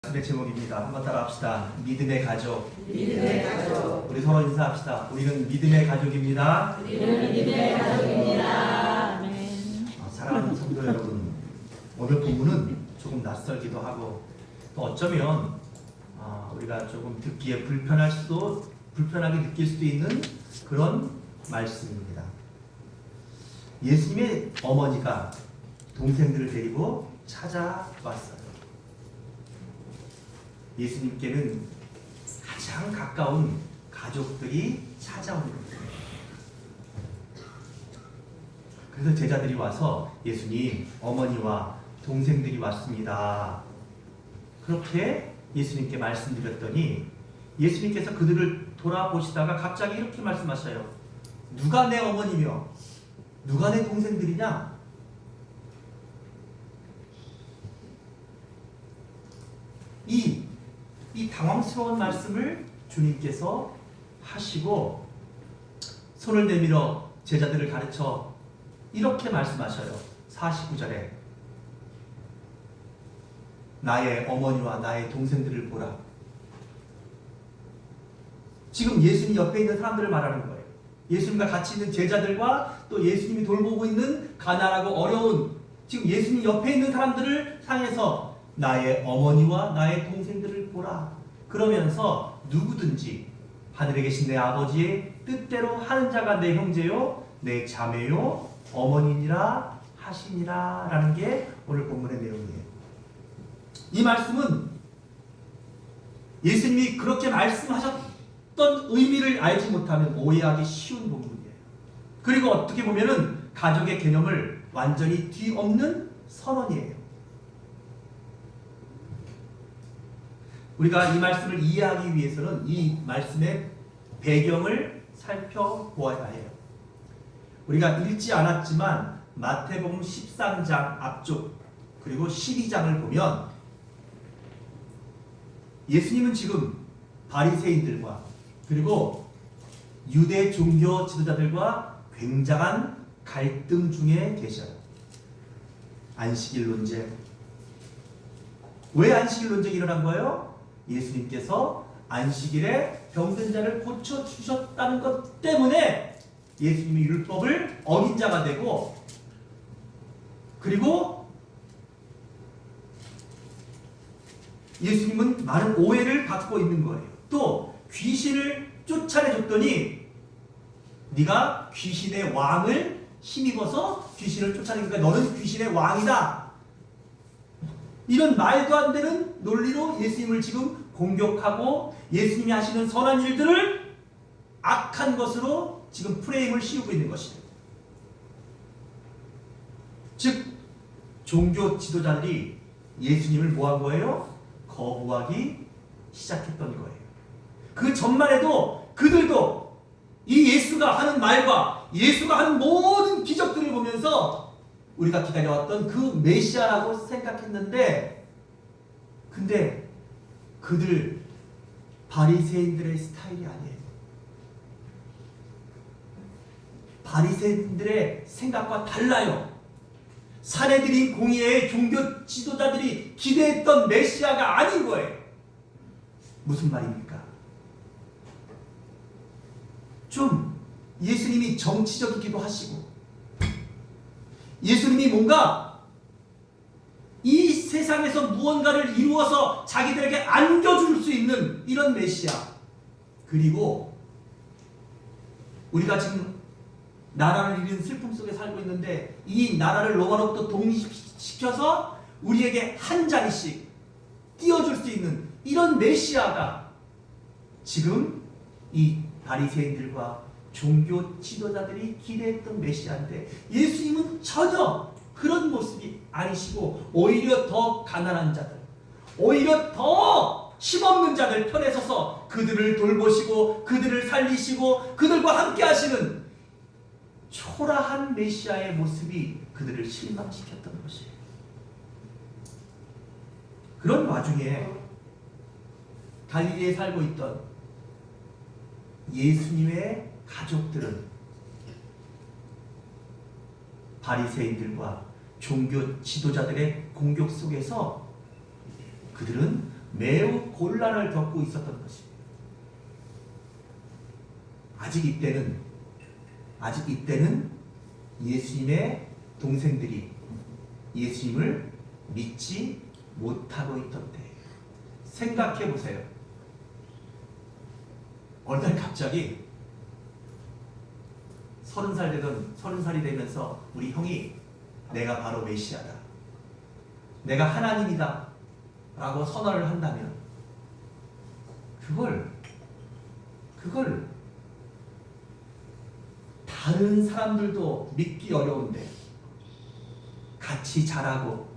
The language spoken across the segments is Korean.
말씀의 제목입니다. 한번 따라합시다. 믿음의 가족. 믿음의 가족. 우리 서로 인사합시다. 우리는 믿음의 가족입니다. 우리는 믿음의 가족입니다. 아멘. 사랑하는 성도 여러분, 오늘 본문은 조금 낯설기도 하고 또 어쩌면 우리가 조금 듣기에 불편하게 느낄 수도 있는 그런 말씀입니다. 예수님의 어머니가 동생들을 데리고 찾아왔어요. 예수님께는 가장 가까운 가족들이 찾아온 겁니다. 그래서 제자들이 와서 예수님, 어머니와 동생들이 왔습니다. 그렇게 예수님께 말씀드렸더니 예수님께서 그들을 돌아보시다가 갑자기 이렇게 말씀하셔요. 누가 내 어머니며 누가 내 동생들이냐? 이 당황스러운 말씀을 주님께서 하시고 손을 내밀어 제자들을 가르쳐 이렇게 말씀하셔요. 49절에 나의 어머니와 나의 동생들을 보라. 지금 예수님 옆에 있는 사람들을 말하는 거예요. 예수님과 같이 있는 제자들과 또 예수님이 돌보고 있는 가난하고 어려운 지금 예수님 옆에 있는 사람들을 향해서 나의 어머니와 나의 동생들을 보라. 그러면서 누구든지 하늘에 계신 내 아버지의 뜻대로 하는 자가 내 형제요 내 자매요 어머니니라 하시니라 라는 게 오늘 본문의 내용이에요. 이 말씀은 예수님이 그렇게 말씀하셨던 의미를 알지 못하면 오해하기 쉬운 본문이에요. 그리고 어떻게 보면은 가족의 개념을 완전히 뒤엎는 선언이에요. 우리가 이 말씀을 이해하기 위해서는 이 말씀의 배경을 살펴보아야 해요. 우리가 읽지 않았지만 마태복음 13장 앞쪽 그리고 12장을 보면 예수님은 지금 바리새인들과 그리고 유대 종교 지도자들과 굉장한 갈등 중에 계셔요. 안식일 논쟁. 왜 안식일 논쟁이 일어난 거예요? 예수님께서 안식일에 병든 자를 고쳐주셨다는 것 때문에 예수님이 율법을 어긴 자가 되고 그리고 예수님은 많은 오해를 받고 있는 거예요. 또 귀신을 쫓아내줬더니 네가 귀신의 왕을 힘입어서 귀신을 쫓아내니까 너는 귀신의 왕이다. 이런 말도 안 되는 논리로 예수님을 지금 공격하고 예수님이 하시는 선한 일들을 악한 것으로 지금 프레임을 씌우고 있는 것입니다. 즉 종교 지도자들이 예수님을 뭐한 거예요? 거부하기 시작했던 거예요. 그 전만 해도 그들도 이 예수가 하는 말과 예수가 하는 모든 기적들을 보면서 우리가 기다려왔던 그 메시아라고 생각했는데 근데 그들 바리새인들의 스타일이 아니에요. 바리새인들의 생각과 달라요. 사내들인 공의의 종교 지도자들이 기대했던 메시아가 아닌 거예요. 무슨 말입니까? 좀 예수님이 정치적이기도 하시고 예수님이 뭔가 이 세상에서 무언가를 이루어서 자기들에게 안겨줄 수 있는 이런 메시아. 그리고 우리가 지금 나라를 잃은 슬픔 속에 살고 있는데 이 나라를 로마로부터 독립시켜서 우리에게 한 자리씩 띄워줄 수 있는 이런 메시아가 지금 이 바리새인들과 종교 지도자들이 기대했던 메시아인데 예수님은 전혀 그런 모습이 아니시고 오히려 더 가난한 자들, 오히려 더 힘없는 자들 편에 서서 그들을 돌보시고 그들을 살리시고 그들과 함께 하시는 초라한 메시아의 모습이 그들을 실망시켰던 것이에요. 그런 와중에 갈릴리에 살고 있던 예수님의 가족들은 바리새인들과 종교 지도자들의 공격 속에서 그들은 매우 곤란을 겪고 있었던 것입니다. 아직 이때는 예수님의 동생들이 예수님을 믿지 못하고 있던 때예요. 생각해 보세요. 어느 날 갑자기 30살이 되면서 우리 형이 내가 바로 메시아다, 내가 하나님이다 라고 선언을 한다면 그걸 다른 사람들도 믿기 어려운데 같이 자라고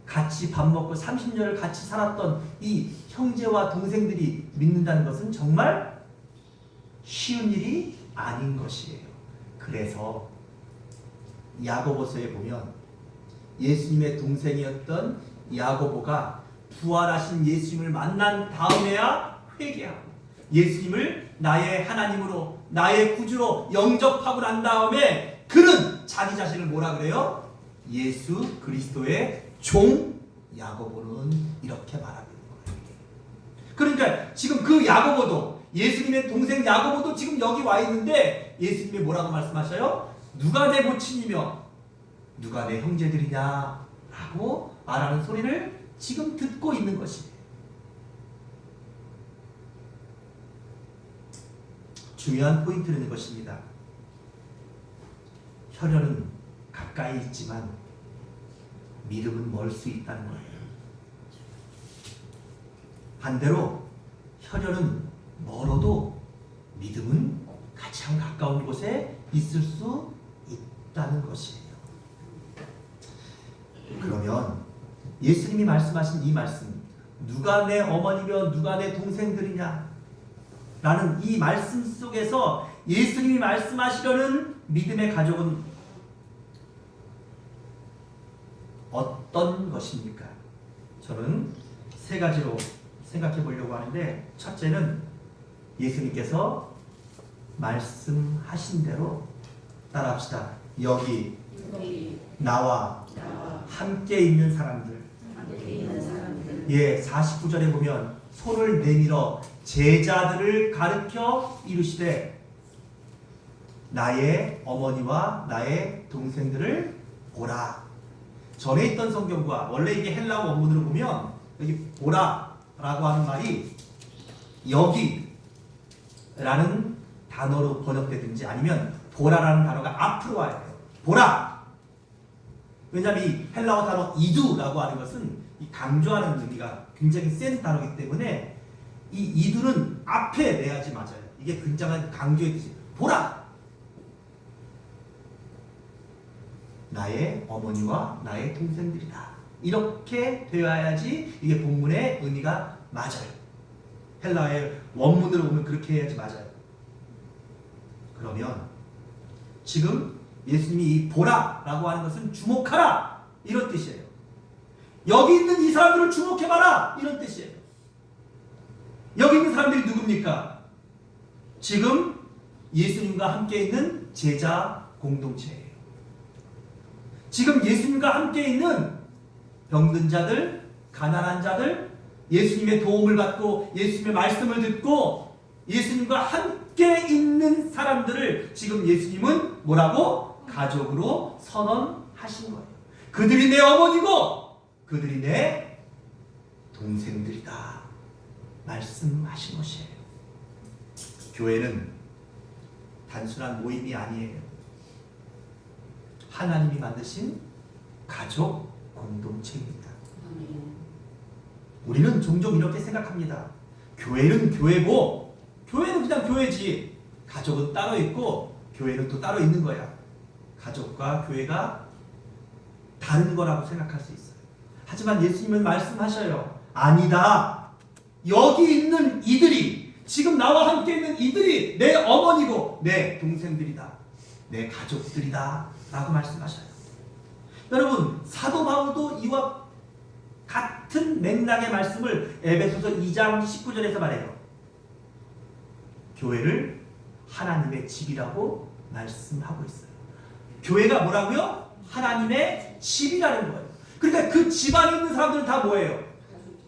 같이 밥 먹고 30년을 같이 살았던 이 형제와 동생들이 믿는다는 것은 정말 쉬운 일이 아닌 것이에요. 그래서 야고보서에 보면 예수님의 동생이었던 야고보가 부활하신 예수님을 만난 다음에야 회개하고 예수님을 나의 하나님으로 나의 구주로 영접하고 난 다음에 그는 자기 자신을 뭐라 그래요? 예수 그리스도의 종 야고보는 이렇게 말하는 거예요. 그러니까 지금 그 야고보도 예수님의 동생 야고보도 지금 여기 와 있는데 예수님이 뭐라고 말씀하셔요? 누가 내 모친이며 누가 내 형제들이냐 라고 말하는 소리를 지금 듣고 있는 것이에요. 중요한 포인트는 이것입니다. 혈연은 가까이 있지만 믿음은 멀 수 있다는 거예요. 반대로 혈연은 멀어도 믿음은 가장 가까운 곳에 있을 수 있다는 것이에요. 그러면 예수님이 말씀하신 이 말씀, 누가 내 어머니며 누가 내 동생들이냐 라는 이 말씀 속에서 예수님이 말씀하시려는 믿음의 가족은 어떤 것입니까? 저는 세 가지로 생각해 보려고 하는데, 첫째는 예수님께서 말씀하신 대로 따라합시다. 여기 나와 함께 있는 사람들. 예, 49절에 보면 손을 내밀어 제자들을 가르쳐 이르시되 나의 어머니와 나의 동생들을 보라. 전에 있던 성경과 원래 이게 헬라어 원문으로 보면 여기 보라라고 하는 말이 여기라는 단어로 번역되든지 아니면 보라라는 단어가 앞으로 와야 돼요. 보라. 왜냐하면 이 헬라어 단어 이두라고 하는 것은 이 강조하는 의미가 굉장히 센 단어이기 때문에 이 이두는 앞에 내야지 맞아요. 이게 굉장한 강조의 뜻이에요. 보라. 나의 어머니와 나의 동생들이다. 이렇게 되어야지 이게 본문의 의미가 맞아요. 헬라의 원문으로 보면 그렇게 해야지 맞아요. 그러면 지금 예수님이 이 보라라고 하는 것은 주목하라 이런 뜻이에요. 여기 있는 이 사람들을 주목해봐라 이런 뜻이에요. 여기 있는 사람들이 누굽니까? 지금 예수님과 함께 있는 제자 공동체예요. 지금 예수님과 함께 있는 병든 자들, 가난한 자들, 예수님의 도움을 받고 예수님의 말씀을 듣고 예수님과 함께 있는 사람들을 지금 예수님은 뭐라고? 가족으로 선언하신 거예요. 그들이 내 어머니고 그들이 내 동생들이다 말씀하신 것이에요. 교회는 단순한 모임이 아니에요. 하나님이 만드신 가족 공동체입니다. 우리는 종종 이렇게 생각합니다. 교회는 교회고 교회는 그냥 교회지, 가족은 따로 있고 교회는 또 따로 있는 거야. 가족과 교회가 다른 거라고 생각할 수 있어요. 하지만 예수님은 말씀하셔요. 아니다. 여기 있는 이들이, 지금 나와 함께 있는 이들이 내 어머니고 내 동생들이다, 내 가족들이다 라고 말씀하셔요. 여러분, 사도 바울도 이와 같은 맥락의 말씀을 에베소서 2장 19절에서 말해요. 교회를 하나님의 집이라고 말씀하고 있어요. 교회가 뭐라고요? 하나님의 집이라는 거예요. 그러니까 그 집 안에 있는 사람들은 다 뭐예요?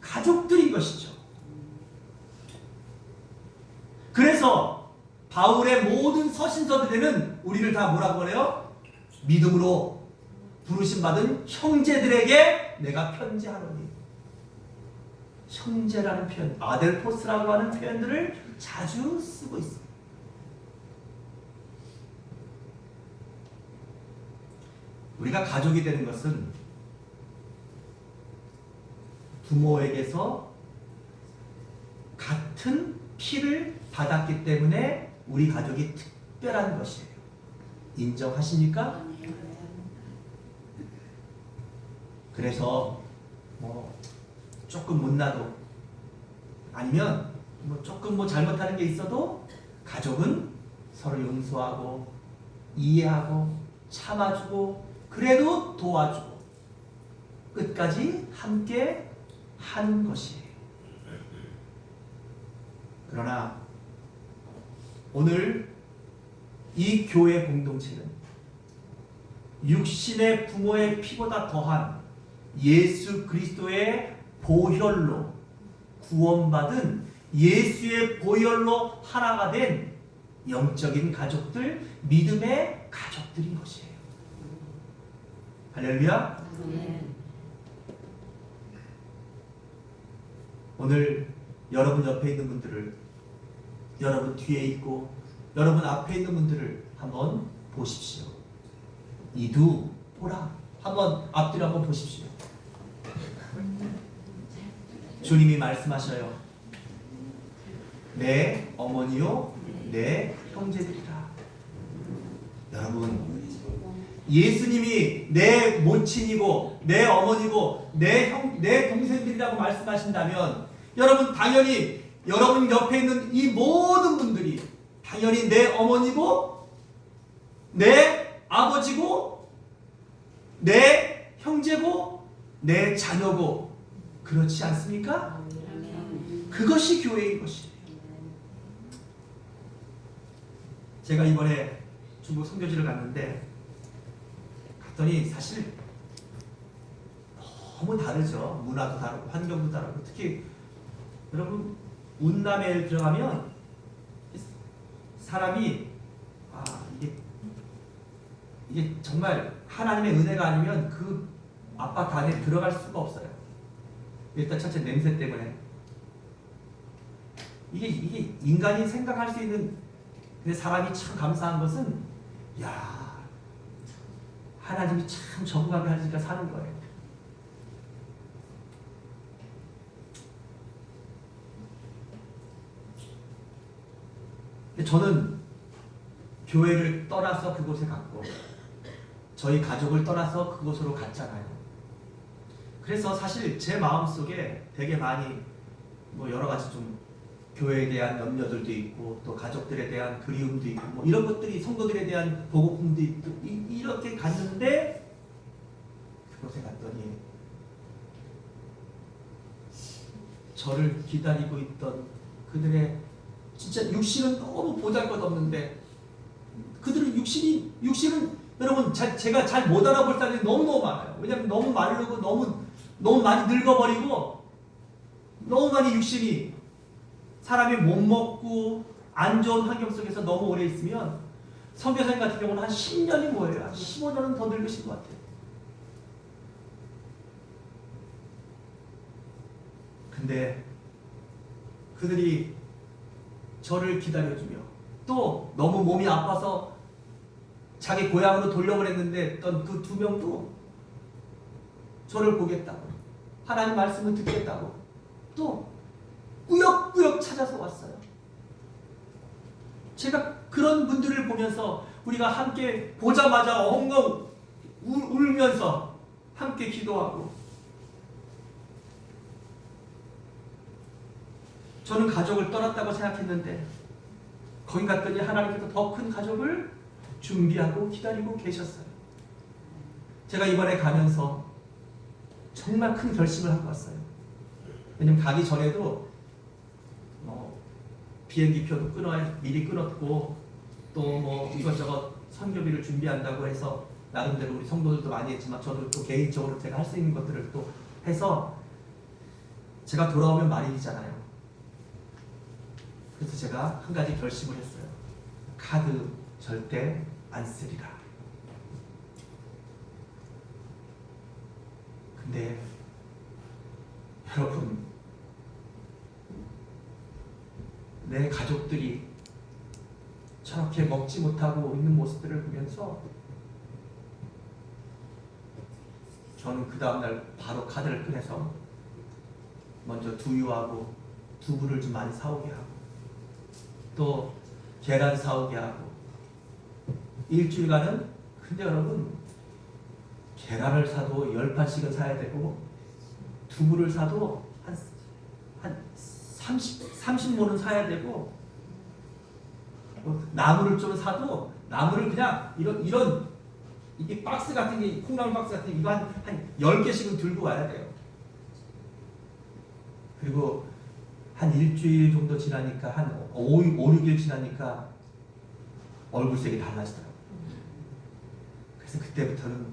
가족들인 것이죠. 그래서 바울의 모든 서신서들에는 우리를 다 뭐라고 그래요? 믿음으로 부르심 받은 형제들에게 내가 편지하노니. 형제라는 표현, 아델포스라고 하는 표현들을 자주 쓰고 있습니다. 우리가 가족이 되는 것은 부모에게서 같은 피를 받았기 때문에 우리 가족이 특별한 것이에요. 인정하십니까? 그래서 뭐 조금 못나도 아니면 뭐 조금 뭐 잘못하는 게 있어도 가족은 서로 용서하고 이해하고 참아주고 그래도 도와주고 끝까지 함께 하는 것이에요. 그러나 오늘 이 교회 공동체는 육신의 부모의 피보다 더한 예수 그리스도의 보혈로 구원받은 예수의 보혈로 하나가 된 영적인 가족들, 믿음의 가족들인 것이에요. 할렐루야. 오늘 여러분 옆에 있는 분들을, 여러분 뒤에 있고 여러분 앞에 있는 분들을 한번 보십시오. 이두 보라. 한번 앞뒤로 한번 보십시오. 주님이 말씀하셔요. 내 어머니요 내 형제들이라. 여러분, 예수님이 내 모친이고 내 어머니고 내 동생들이라고 말씀하신다면 여러분 당연히 여러분 옆에 있는 이 모든 분들이 당연히 내 어머니고 내 아버지고 내 형제고 내 자녀고 그렇지 않습니까? 그것이 교회인 것이에요. 제가 이번에 중국 선교지를 갔는데 갔더니 사실 너무 다르죠. 문화도 다르고 환경도 다르고 특히 여러분 운남에 들어가면 사람이 이게 정말 하나님의 은혜가 아니면 그 아파트 안에 들어갈 수가 없어요. 일단 첫째 냄새 때문에 이게 인간이 생각할 수 있는. 근데 사람이 참 감사한 것은 야 하나님이 참 정확하게 하니까 사는 거예요. 근데 저는 교회를 떠나서 그곳에 갔고 저희 가족을 떠나서 그곳으로 갔잖아요. 그래서 사실 제 마음속에 되게 많이 뭐 여러 가지 좀 교회에 대한 염려들도 있고 또 가족들에 대한 그리움도 있고 뭐 이런 것들이 성도들에 대한 보고품도 있고 이렇게 갔는데 그곳에 갔더니 저를 기다리고 있던 그들의 진짜 육신은 너무 보잘것없는데 그들은 육신은 여러분 제가 잘 못 알아볼 사람이 너무너무 많아요. 왜냐하면 너무 마르고 너무 많이 늙어버리고 너무 많이 육신이 사람이 못 먹고 안 좋은 환경 속에서 너무 오래 있으면 선교사님 같은 경우는 한 10년이 뭐예요? 한 15년은 더 늙으신 것 같아요. 근데 그들이 저를 기다려주며 또 너무 몸이 아파서 자기 고향으로 돌려보냈는데 어떤 그 두 명도 저를 보겠다고 하나님 말씀을 듣겠다고 또 꾸역꾸역 찾아서 왔어요. 제가 그런 분들을 보면서 우리가 함께 보자마자 엉엉 울면서 함께 기도하고 저는 가족을 떠났다고 생각했는데 거기 갔더니 하나님께서 더 큰 가족을 준비하고 기다리고 계셨어요. 제가 이번에 가면서 정말 큰 결심을 하고 왔어요. 왜냐면 가기 전에도 비행기표도 미리 끊었고 또 뭐 이것저것 선교비를 준비한다고 해서 나름대로 우리 성도들도 많이 했지만 저도 또 개인적으로 제가 할 수 있는 것들을 또 해서 제가 돌아오면 말일이잖아요. 그래서 제가 한 가지 결심을 했어요. 카드 절대 안 쓰리라. 근데 여러분, 내 가족들이 저렇게 먹지 못하고 있는 모습들을 보면서 저는 그 다음날 바로 카드를 꺼내서 먼저 두유하고 두부를 좀 많이 사오게 하고 또 계란 사오게 하고 일주일간은, 근데 여러분, 계란을 사도 10판씩은 사야 되고 두부를 사도 한 30모는 사야 되고 나물을 좀 사도 나물을 그냥 이런 이게 박스 같은 게, 콩나물 박스 같은 게 이거 한 10개씩은 들고 와야 돼요. 그리고 한 일주일 정도 지나니까 한 5, 6일 지나니까 얼굴색이 달라지더라고요. 그래서 그때부터는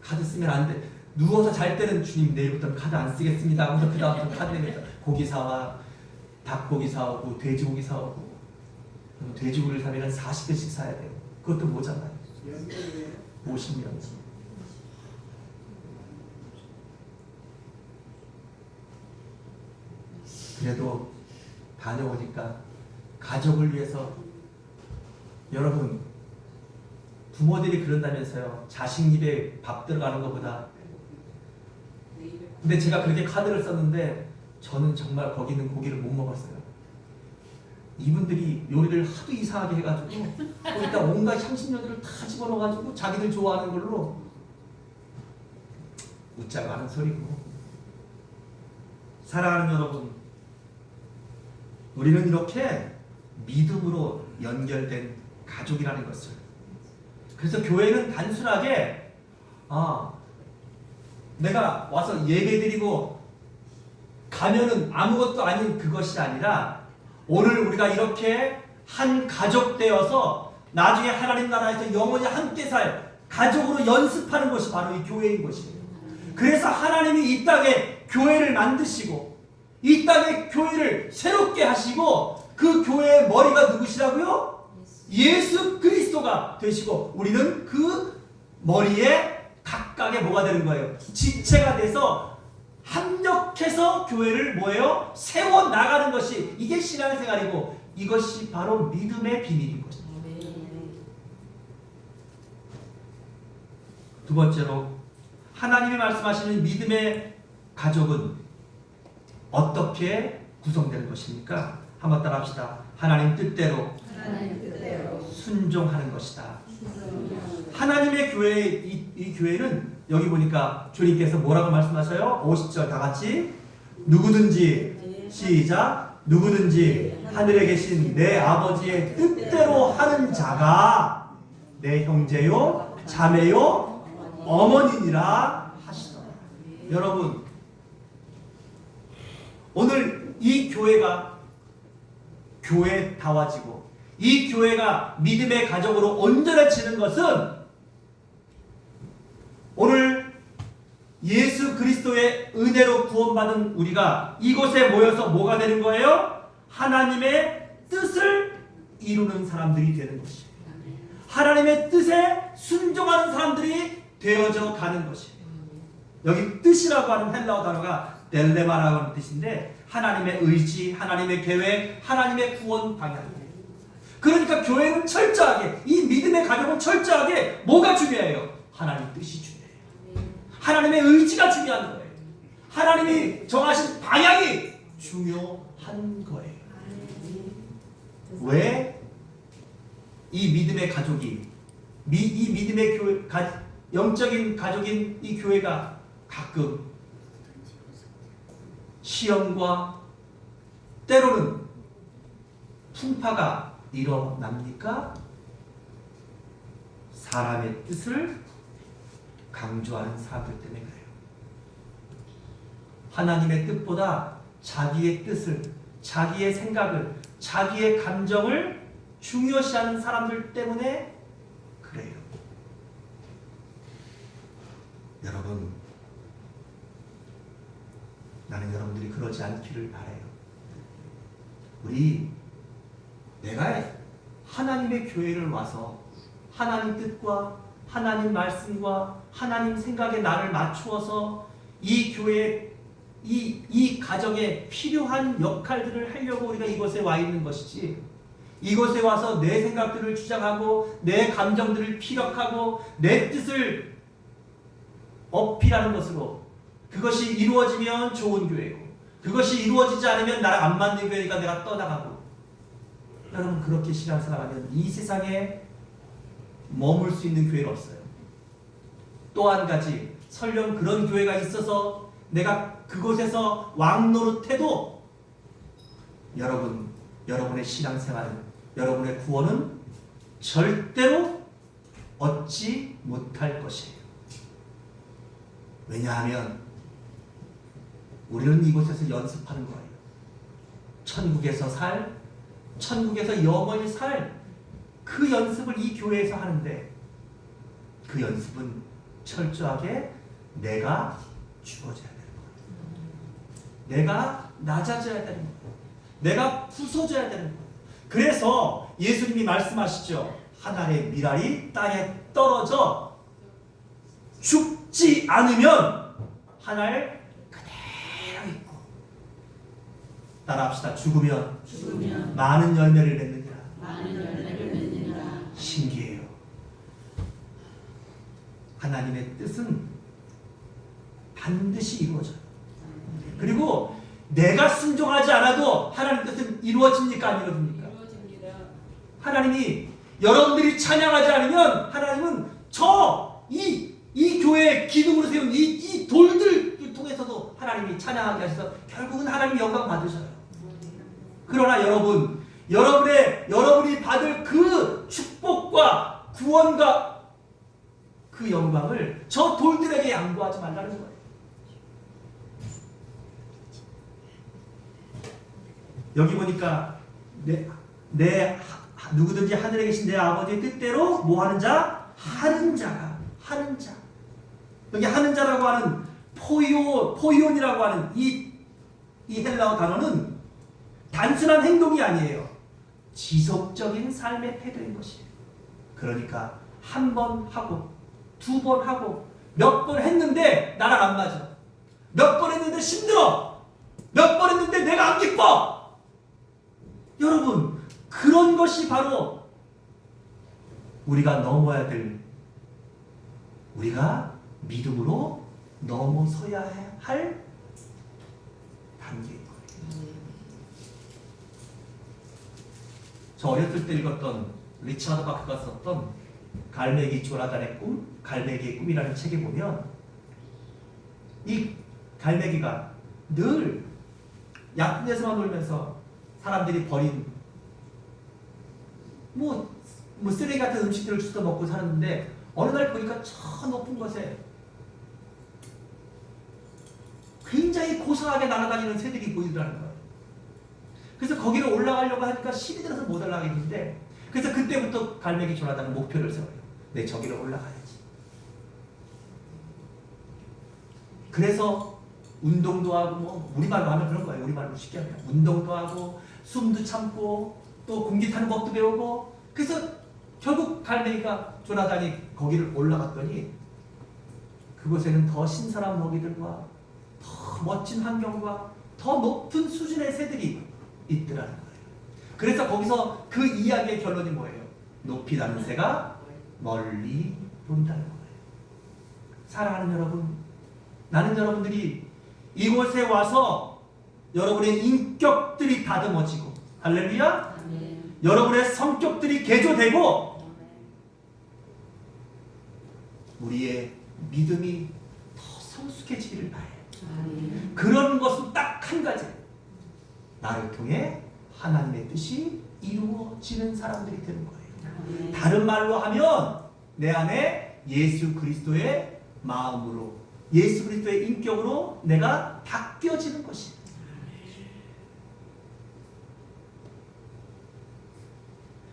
카드 쓰면 안 돼. 누워서 잘 때는 주님 내일부터는 카드 안 쓰겠습니다. 하면서 그 다음부터 카드 내면서 고기 사와, 닭고기 사오고 돼지고기 사오고, 돼지고기를 사면 40개씩 사야 돼요. 그것도 모자라요. 50명. 그래도 다녀오니까 가족을 위해서, 여러분, 부모들이 그런다면서요. 자식 입에 밥 들어가는 것보다. 근데 제가 그렇게 카드를 썼는데 저는 정말 거기 있는 고기를 못 먹었어요. 이분들이 요리를 하도 이상하게 해가지고 거기다 온갖 향신료들을 다 집어넣어가지고 자기들 좋아하는 걸로 웃자고 하는 소리고. 사랑하는 여러분, 우리는 이렇게 믿음으로 연결된 가족이라는 것을, 그래서 교회는 단순하게 내가 와서 예배드리고 가면은 아무것도 아닌 그것이 아니라, 오늘 우리가 이렇게 한 가족 되어서 나중에 하나님 나라에서 영원히 함께 살 가족으로 연습하는 것이 바로 이 교회인 것이에요. 그래서 하나님이 이 땅에 교회를 만드시고 이 땅에 교회를 새롭게 하시고 그 교회의 머리가 누구시라고요? 예수 그리스도가 되시고 우리는 그 머리에 각각의 뭐가 되는 거예요? 지체가 돼서 합력해서 교회를 뭐예요? 세워 나가는 것이, 이게 신앙생활이고 이것이 바로 믿음의 비밀인 것입니다. 두 번째로, 하나님이 말씀하시는 믿음의 가족은 어떻게 구성되는 것입니까? 한번 따라합시다. 하나님 뜻대로 순종하는 것이다. 하나님의 교회, 이 교회는 여기 보니까 주님께서 뭐라고 말씀하셔요? 50절 다 같이, 누구든지, 시작, 누구든지 하늘에 계신 내 아버지의 뜻대로 하는 자가 내 형제요 자매요 어머니니라 하시더라. 여러분, 오늘 이 교회가 교회다워지고 이 교회가 믿음의 가족으로 온전해지는 것은 오늘 예수 그리스도의 은혜로 구원받은 우리가 이곳에 모여서 뭐가 되는 거예요? 하나님의 뜻을 이루는 사람들이 되는 것이에요. 하나님의 뜻에 순종하는 사람들이 되어져 가는 것이에요. 여기 뜻이라고 하는 헬라어 단어가 델레마라고 하는 뜻인데, 하나님의 의지, 하나님의 계획, 하나님의 구원 방향이에요. 그러니까 교회는 철저하게, 이 믿음의 가족은 철저하게 뭐가 중요해요? 하나님 뜻이 중요해요. 하나님의 의지가 중요한 거예요. 하나님이 정하신 방향이 중요한 거예요. 왜? 이 믿음의 가족이, 이 믿음의 교회, 영적인 가족인 이 교회가 가끔 시험과 때로는 풍파가 일어납니까? 사람의 뜻을 강조하는 사람들 때문에 그래요. 하나님의 뜻보다 자기의 뜻을, 자기의 생각을, 자기의 감정을 중요시하는 사람들 때문에 그래요. 여러분, 나는 여러분들이 그러지 않기를 바라요. 내가 하나님의 교회를 와서 하나님 뜻과 하나님 말씀과 하나님 생각에 나를 맞추어서 이 교회, 이 가정에 필요한 역할들을 하려고 우리가 이곳에 와 있는 것이지, 이곳에 와서 내 생각들을 주장하고 내 감정들을 피력하고 내 뜻을 어필하는 것으로 그것이 이루어지면 좋은 교회고, 그것이 이루어지지 않으면 나랑 안 맞는 교회니까 내가 떠나가고. 여러분, 그렇게 신앙생활하면 이 세상에 머물 수 있는 교회는 없어요. 또 한 가지, 설령 그런 교회가 있어서 내가 그곳에서 왕노릇해도 여러분의 신앙생활은, 여러분의 구원은 절대로 얻지 못할 것이에요. 왜냐하면 우리는 이곳에서 연습하는 거예요. 천국에서 영원히 살 그 연습을 이 교회에서 하는데, 그 연습은 철저하게 내가 죽어져야 되는 거예요. 내가 낮아져야 되는 거예요. 내가 부서져야 되는 거예요. 그래서 예수님이 말씀하시죠. 하늘의 밀알이 땅에 떨어져 죽지 않으면 하늘 그대로 있고, 따라합시다. 죽으면 많은 열매를 맺느니라. 신기해요. 하나님의 뜻은 반드시 이루어져요. 그리고 내가 순종하지 않아도 하나님 뜻은 이루어집니까? 안 이루어집니까? 하나님이, 여러분들이 찬양하지 않으면 하나님은 이 교회의 기둥으로 세운 이 돌들을 통해서도 하나님이 찬양하게 하셔서 결국은 하나님 영광 받으셔요. 그러나 여러분이 받을 그 축복과 구원과 그 영광을 저 돌들에게 양보하지 말라는 거예요. 여기 보니까 누구든지 하늘에 계신 내 아버지의 뜻대로 뭐 하는 자? 하는 자. 여기 하는 자라고 하는 포이온이라고 하는 이 헬라어 단어는 단순한 행동이 아니에요. 지속적인 삶의 태도인 것이에요. 그러니까 한 번 하고 두 번 하고 몇 번 했는데 나랑 안 맞아. 몇 번 했는데 힘들어. 몇 번 했는데 내가 안 기뻐. 여러분, 그런 것이 바로 우리가 넘어야 될, 우리가 믿음으로 넘어서야 할 단계인 거예요. 저 어렸을 때 읽었던 리차드 바크가 썼던 갈매기 조나단의 꿈, 갈매기의 꿈이라는 책에 보면 이 갈매기가 늘 야근에서만 놀면서 사람들이 버린 쓰레기 같은 음식들을 주워 먹고 사는데, 어느 날 보니까 저 높은 곳에 굉장히 고상하게 날아다니는 새들이 보이더라는 거예요. 그래서 거기로 올라가려고 하니까 힘이 들어서 못 올라가겠는데, 그래서 그때부터 갈매기 조나단은 목표를 세워요. 내 저기로 올라가야지. 그래서 운동도 하고, 우리말로 하면 그런 거예요. 우리말로 쉽게 하면 운동도 하고 숨도 참고 또 공기 타는 법도 배우고, 그래서 결국 갈매기가 조나단이 거기를 올라갔더니 그곳에는 더 신선한 먹이들과 더 멋진 환경과 더 높은 수준의 새들이 있더라는 거예요. 그래서 거기서 그 이야기의 결론이 뭐예요? 높이 나는 새가 멀리 본다는 거예요. 사랑하는 여러분, 나는 여러분들이 이곳에 와서 여러분의 인격들이 다듬어지고, 할렐루야, 여러분의 성격들이 개조되고, 우리의 믿음이 더 성숙해지기를 바라요. 그런 것은 딱 한 가지, 나를 통해 하나님의 뜻이 이루어지는 사람들이 되는 거예요. 다른 말로 하면 내 안에 예수 그리스도의 마음으로, 예수 그리스도의 인격으로 내가 바뀌어지는 것이에요.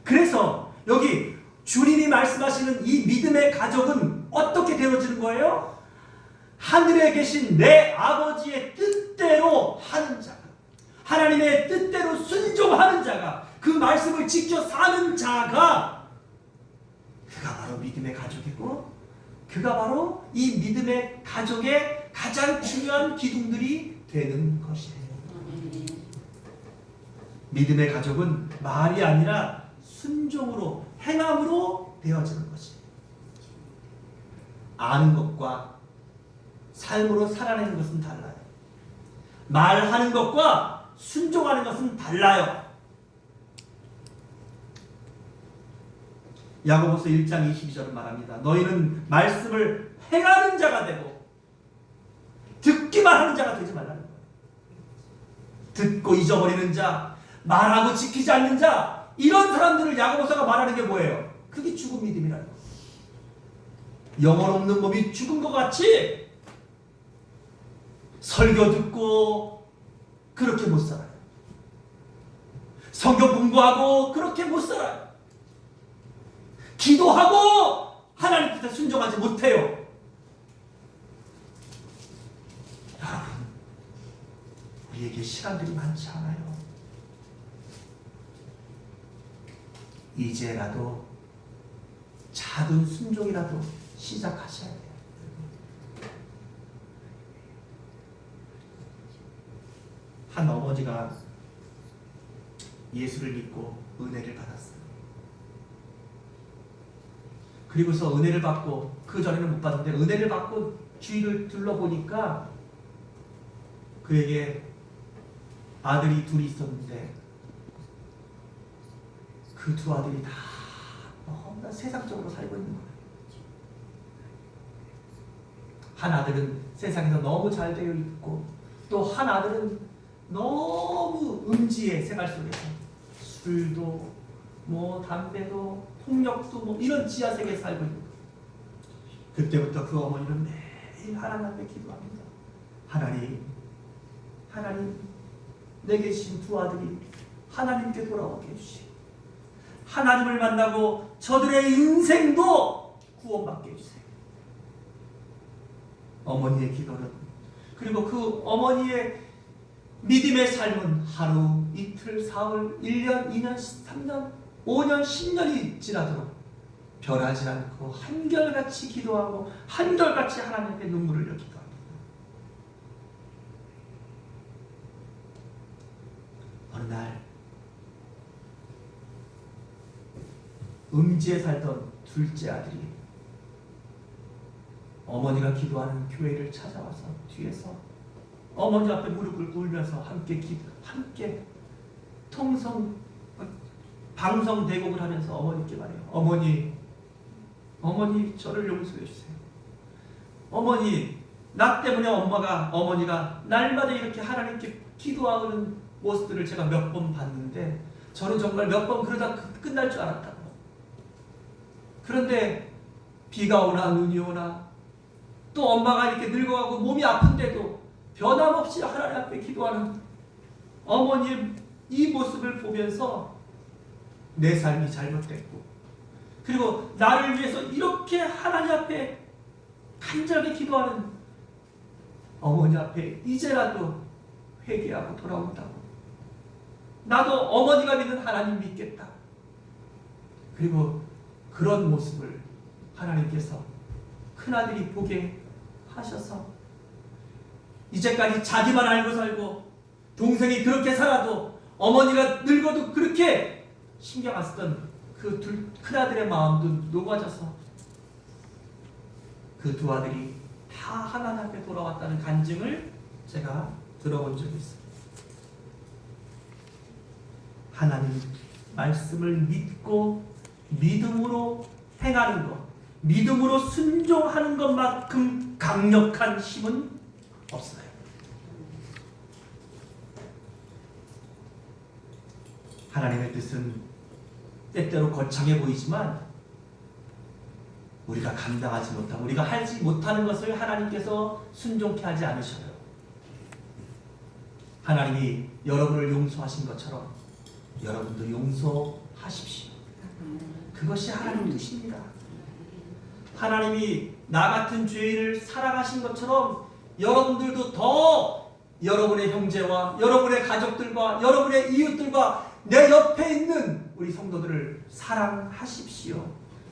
그래서 여기 주님이 말씀하시는 이 믿음의 가족은 어떻게 되어지는 거예요? 하늘에 계신 내 아버지의 뜻대로 뜻대로 하는 자가, 하나님의 뜻대로 순종하는 자가, 그 말씀을 지켜 사는 자가, 그가 바로 믿음의 가족이고, 그가 바로 이 믿음의 가족의 가장 중요한 기둥들이 되는 것이에요. 믿음의 가족은 말이 아니라 순종으로, 행함으로 되어지는 것이에요. 아는 것과 삶으로 살아내는 것은 달라요. 말하는 것과 순종하는 것은 달라요. 야고보서 1장 22절은 말합니다. 너희는 말씀을 행하는 자가 되고 듣기만 하는 자가 되지 말라는 거예요. 듣고 잊어버리는 자, 말하고 지키지 않는 자, 이런 사람들을 야고보서가 말하는 게 뭐예요? 그게 죽은 믿음이라는 거예요. 영혼 없는 몸이 죽은 것 같이 설교 듣고 그렇게 못 살아요. 성경 공부하고 그렇게 못 살아요. 기도하고 하나님 뜻에 순종하지 못해요. 여러분, 우리에게 시간들이 많지 않아요. 이제라도 작은 순종이라도 시작하셔야 돼요. 한 어머니가 예수를 믿고 은혜를 받았어요. 그리고서 은혜를 받고, 그 전에는 못 받는데 은혜를 받고 주위를 둘러보니까 그에게 아들이 둘이 있었는데 그 두 아들이 다 너무나 세상적으로 살고 있는 거예요. 한 아들은 세상에서 너무 잘 되어 있고, 또 한 아들은 너무 음지의 생활 속에서 술도 뭐 담배도 폭력도 뭐 이런 지하 세계에 살고 있는 거예요. 그때부터 그 어머니는 매일 하나님 앞에 기도합니다. 하나님, 내게 주신 두 아들이 하나님께 돌아오게 해주시고, 하나님을 만나고 저들의 인생도 구원받게 해주세요. 어머니의 기도는, 그리고 그 어머니의 믿음의 삶은 하루, 이틀, 사흘, 1년, 2년, 3년, 5년, 10년이 지나도록 변하지 않고 한결같이 기도하고 한결같이 하나님께 눈물을 흘려 기도합니다. 어느 날 음지에 살던 둘째 아들이 어머니가 기도하는 교회를 찾아와서 뒤에서 어머니 앞에 무릎을 꿇으면서 함께 방성 대곡을 하면서 어머니께 말해요. 어머니 저를 용서해 주세요. 어머니, 나 때문에 어머니가 날마다 이렇게 하나님께 기도하는 모습들을 제가 몇 번 봤는데 저는 정말 몇 번 그러다 끝날 줄 알았다고. 그런데 비가 오나 눈이 오나 또 엄마가 이렇게 늙어가고 몸이 아픈데도 변함없이 하나님 앞에 기도하는 어머니의 이 모습을 보면서 내 삶이 잘못됐고, 그리고 나를 위해서 이렇게 하나님 앞에 간절하게 기도하는 어머니 앞에 이제라도 회개하고 돌아온다고. 나도 어머니가 믿는 하나님 믿겠다. 그리고 그런 모습을 하나님께서 큰아들이 보게 하셔서 이제까지 자기만 알고 살고 동생이 그렇게 살아도 어머니가 늙어도 그렇게 신경 안 쓰던 그 큰아들의 마음도 녹아져서 그 두 아들이 다 하나님 앞에 돌아왔다는 간증을 제가 들어본 적이 있습니다. 하나님 말씀을 믿고 믿음으로 행하는 것, 믿음으로 순종하는 것만큼 강력한 힘은 없어요. 하나님의 뜻은 때때로 거창해 보이지만 우리가 감당하지 못하고 우리가 하지 못하는 것을 하나님께서 순종케 하지 않으셔요. 하나님이 여러분을 용서하신 것처럼 여러분도 용서하십시오. 그것이 하나님 뜻입니다. 하나님이 나 같은 죄인을 사랑하신 것처럼 여러분들도 더 여러분의 형제와 여러분의 가족들과 여러분의 이웃들과 내 옆에 있는 우리 성도들을 사랑하십시오.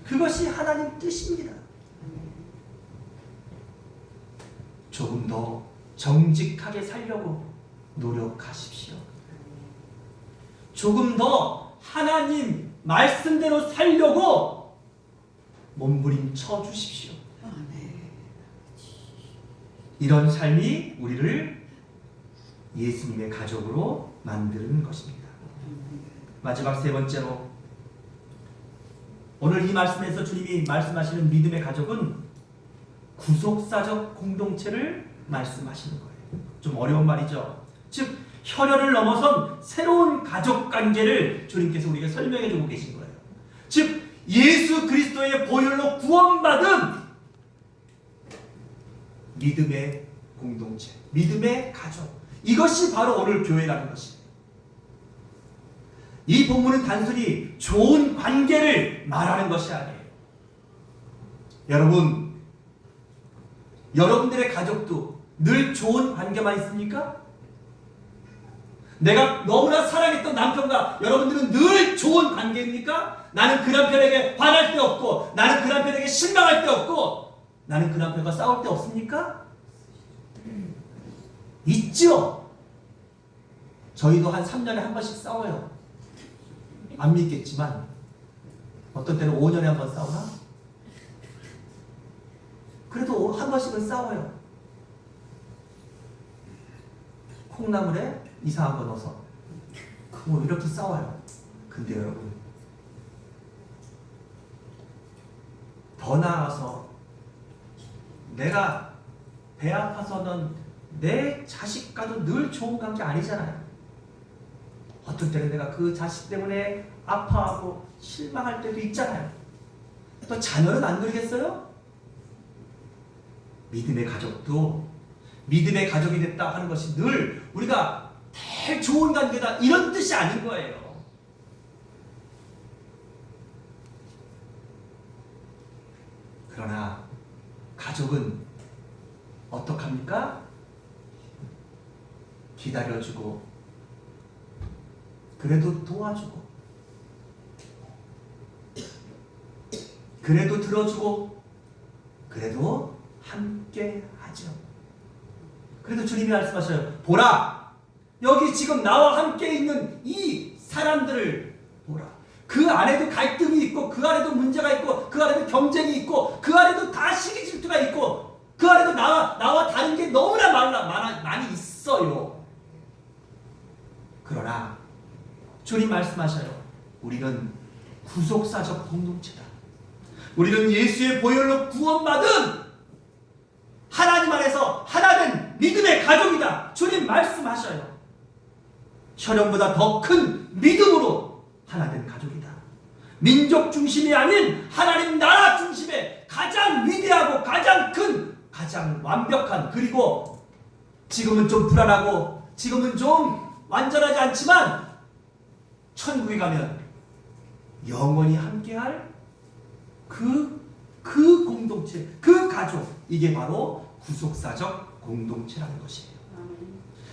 그것이 하나님 뜻입니다. 조금 더 정직하게 살려고 노력하십시오. 조금 더 하나님 말씀대로 살려고 몸부림쳐 주십시오. 이런 삶이 우리를 예수님의 가족으로 만드는 것입니다. 마지막 세 번째로, 오늘 이 말씀에서 주님이 말씀하시는 믿음의 가족은 구속사적 공동체를 말씀하시는 거예요. 좀 어려운 말이죠. 즉 혈연을 넘어선 새로운 가족 관계를 주님께서 우리에게 설명해 주고 계신 거예요. 즉 예수 그리스도의 보혈로 구원받은 믿음의 공동체, 믿음의 가족, 이것이 바로 오늘 교회라는 것입니다. 이 본문은 단순히 좋은 관계를 말하는 것이 아니에요. 여러분들의 가족도 늘 좋은 관계만 있습니까? 내가 너무나 사랑했던 남편과 여러분들은 늘 좋은 관계입니까? 나는 그 남편에게 화날 때 없고, 나는 그 남편에게 실망할 때 없고, 나는 그 남편과 싸울 때 없습니까? 있죠. 저희도 한 3년에 한 번씩 싸워요. 안 믿겠지만 어떤 때는 5년에 한 번 싸우나? 그래도 한 번씩은 싸워요. 콩나물에 이상한 거 넣어서 뭐 이렇게 싸워요. 근데 여러분, 더 나아가서 내가 배 아파서는 내 자식과도 늘 좋은 관계 아니잖아요. 어떤 때는 내가 그 자식 때문에 아파하고 실망할 때도 있잖아요. 또 자녀는 안 그러겠어요? 믿음의 가족도 믿음의 가족이 됐다 하는 것이 늘 우리가 대 좋은 관계다 이런 뜻이 아닌 거예요. 그러나 가족은 어떡합니까? 기다려주고, 그래도 도와주고, 그래도 들어주고, 그래도 함께 하죠. 그래도 주님이 말씀하셔요. 보라! 여기 지금 나와 함께 있는 이 사람들을 보라. 그 안에도 갈등이 있고, 그 안에도 문제가 있고, 그 안에도 경쟁이 있고, 그 안에도 다 시기 질투가 있고, 그 안에도 나와 다른 게 너무나 많이 있어요. 그러나 주님 말씀하셔요. 우리는 구속사적 공동체다. 우리는 예수의 보혈로 구원받은 하나님 안에서 하나된 믿음의 가족이다. 주님 말씀하셔요. 혈연보다 더 큰 믿음으로 하나된 가족이다. 민족 중심이 아닌 하나님 나라 중심의 가장 위대하고 가장 큰, 가장 완벽한, 그리고 지금은 좀 불안하고 지금은 좀 완전하지 않지만 천국에 가면 영원히 함께할 그 공동체, 그 가족, 이게 바로 구속사적 공동체라는 것이에요.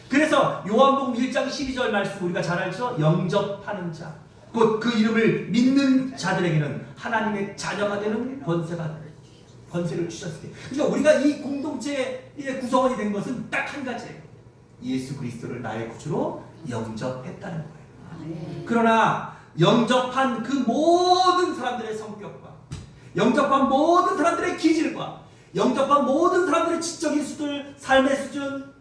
그래서 요한복음 1장 12절 말씀 우리가 잘 알죠? 영접하는 자, 곧 그 이름을 믿는 자들에게는 하나님의 자녀가 되는 권세를 주셨을 때, 그러니까 우리가 이 공동체의 구성원이 된 것은 딱 한 가지예요. 예수 그리스도를 나의 구주로 영접했다는 거예요. 그러나 영접한 그 모든 사람들의 성격과, 영접한 모든 사람들의 기질과, 영접한 모든 사람들의 지적인 수준, 삶의 수준,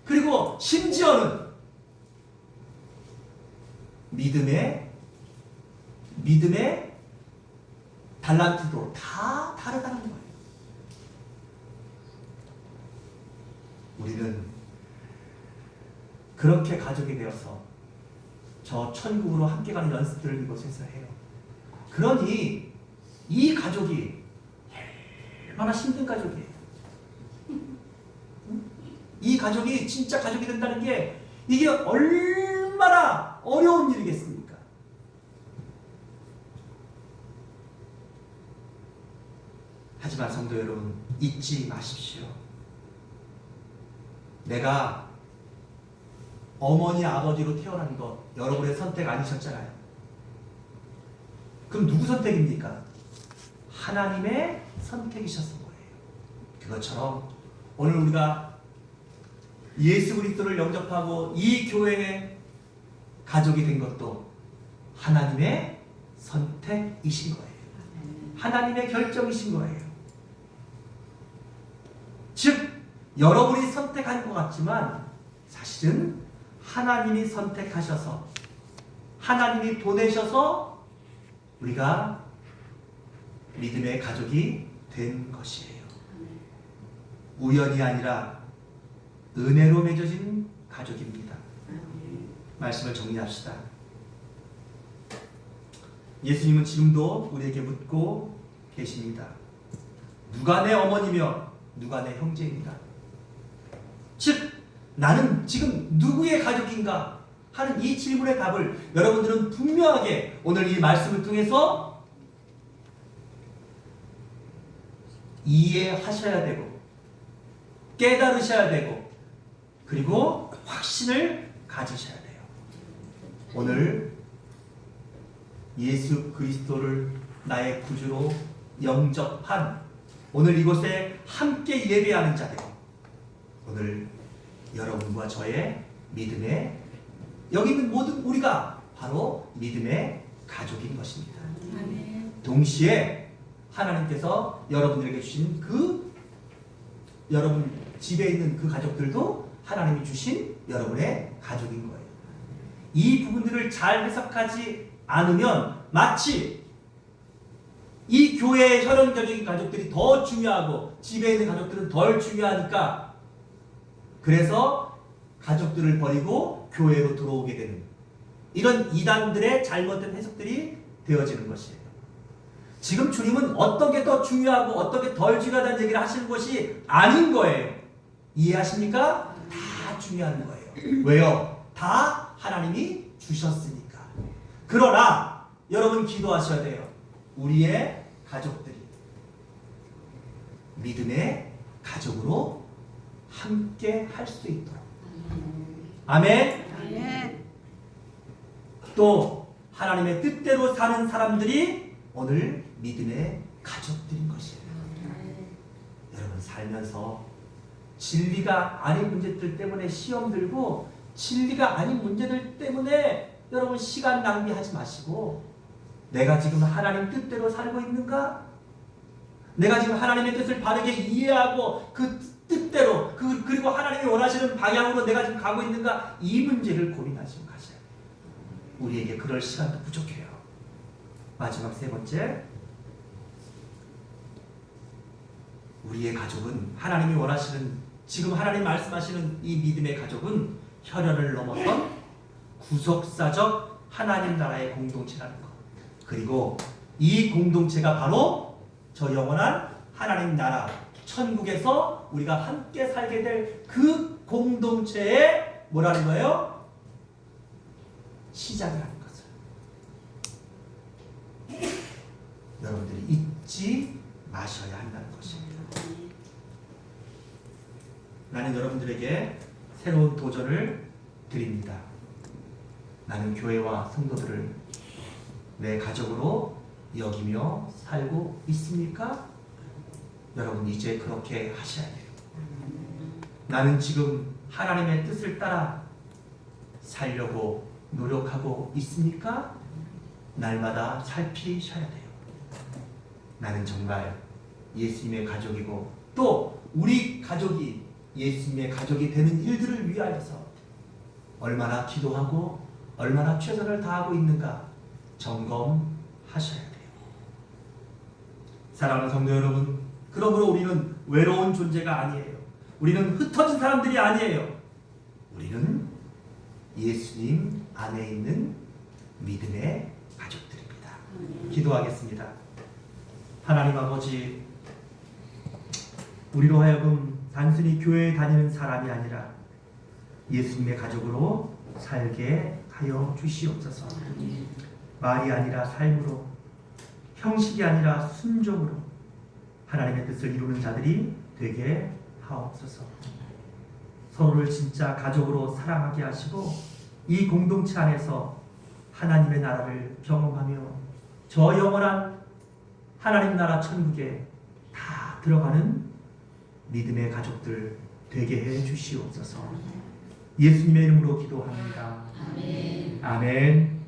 그리고 심지어는 믿음의 달란트도 다 다르다는 거예요. 우리는 그렇게 가족이 되어서 저 천국으로 함께 가는 연습들을 이곳에서 해요. 그러니 이 가족이 얼마나 힘든 가족이에요. 이 가족이 진짜 가족이 된다는 게 이게 얼마나 어려운 일이겠습니까? 하지만 성도 여러분, 잊지 마십시오. 내가 어머니 아버지로 태어난 것 여러분의 선택 아니셨잖아요. 그럼 누구 선택입니까? 하나님의 선택이셨을 거예요. 그것처럼 오늘 우리가 예수 그리스도를 영접하고 이 교회의 가족이 된 것도 하나님의 선택이신 거예요. 하나님의 결정이신 거예요. 즉 여러분이 선택한 것 같지만 사실은 하나님이 선택하셔서 하나님이 보내셔서 우리가 믿음의 가족이 된 것이에요. 우연이 아니라 은혜로 맺어진 가족입니다. 말씀을 정리합시다. 예수님은 지금도 우리에게 묻고 계십니다. 누가 내 어머니며 누가 내 형제인가? 즉 나는 지금 누구의 가족인가 하는 이 질문의 답을 여러분들은 분명하게 오늘 이 말씀을 통해서 이해하셔야 되고 깨달으셔야 되고 그리고 확신을 가지셔야 돼요. 오늘 예수 그리스도를 나의 구주로 영접한 오늘 이곳에 함께 예배하는 자들, 오늘 여러분과 저의 믿음의 여기 있는 모든 우리가 바로 믿음의 가족인 것입니다. 동시에 하나님께서 여러분들에게 주신 그 여러분 집에 있는 그 가족들도 하나님이 주신 여러분의 가족인 거예요. 이 부분들을 잘 해석하지 않으면 마치 이 교회의 혈연적인 가족들이 더 중요하고 집에 있는 가족들은 덜 중요하니까 그래서 가족들을 버리고 교회로 들어오게 되는 이런 이단들의 잘못된 해석들이 되어지는 것이에요. 지금 주님은 어떤 게 더 중요하고 어떤 게 덜 중요하다는 얘기를 하시는 것이 아닌 거예요. 이해하십니까? 다 중요한 거예요. 왜요? 다 하나님이 주셨으니까. 그러나 여러분 기도하셔야 돼요. 우리의 가족들이 믿음의 가족으로 함께 할 수 있도록. 아멘. 또 하나님의 뜻대로 사는 사람들이 오늘 믿음의 가족들인 것이에요. 여러분 살면서 진리가 아닌 문제들 때문에 시험 들고 진리가 아닌 문제들 때문에 여러분 시간 낭비하지 마시고 내가 지금 하나님 뜻대로 살고 있는가? 내가 지금 하나님의 뜻을 바르게 이해하고 그 뜻대로 그리고 하나님이 원하시는 방향으로 내가 지금 가고 있는가? 이 문제를 고민하시고 가셔야 돼요. 우리에게 그럴 시간도 부족해요. 마지막 세 번째, 우리의 가족은 하나님이 원하시는 지금 하나님 말씀하시는 이 믿음의 가족은 혈연을 넘어선 구속사적 하나님 나라의 공동체라는 것. 그리고 이 공동체가 바로 저 영원한 하나님 나라 천국에서 우리가 함께 살게 될 그 공동체의 뭐라는 거예요? 시작이라는 것을 여러분들이 잊지 마셔야 한다는 것입니다. 나는 여러분들에게 새로운 도전을 드립니다. 나는 교회와 성도들을 내 가족으로 여기며 살고 있습니까? 여러분 이제 그렇게 하셔야 돼요. 나는 지금 하나님의 뜻을 따라 살려고 노력하고 있습니까? 날마다 살피셔야 돼요. 나는 정말 예수님의 가족이고 또 우리 가족이 예수님의 가족이 되는 일들을 위하여서 얼마나 기도하고 얼마나 최선을 다하고 있는가 점검하셔야 돼요. 사랑하는 성도 여러분, 그러므로 우리는 외로운 존재가 아니에요. 우리는 흩어진 사람들이 아니에요. 우리는 예수님 안에 있는 믿음의 가족들입니다. 기도하겠습니다. 하나님 아버지, 우리로 하여금 단순히 교회에 다니는 사람이 아니라 예수님의 가족으로 살게 하여 주시옵소서. 말이 아니라 삶으로, 형식이 아니라 순종으로 하나님의 뜻을 이루는 자들이 되게 하옵소서. 서로를 진짜 가족으로 사랑하게 하시고 이 공동체 안에서 하나님의 나라를 경험하며 저 영원한 하나님 나라 천국에 다 들어가는 믿음의 가족들 되게 해 주시옵소서. 예수님의 이름으로 기도합니다. 아멘.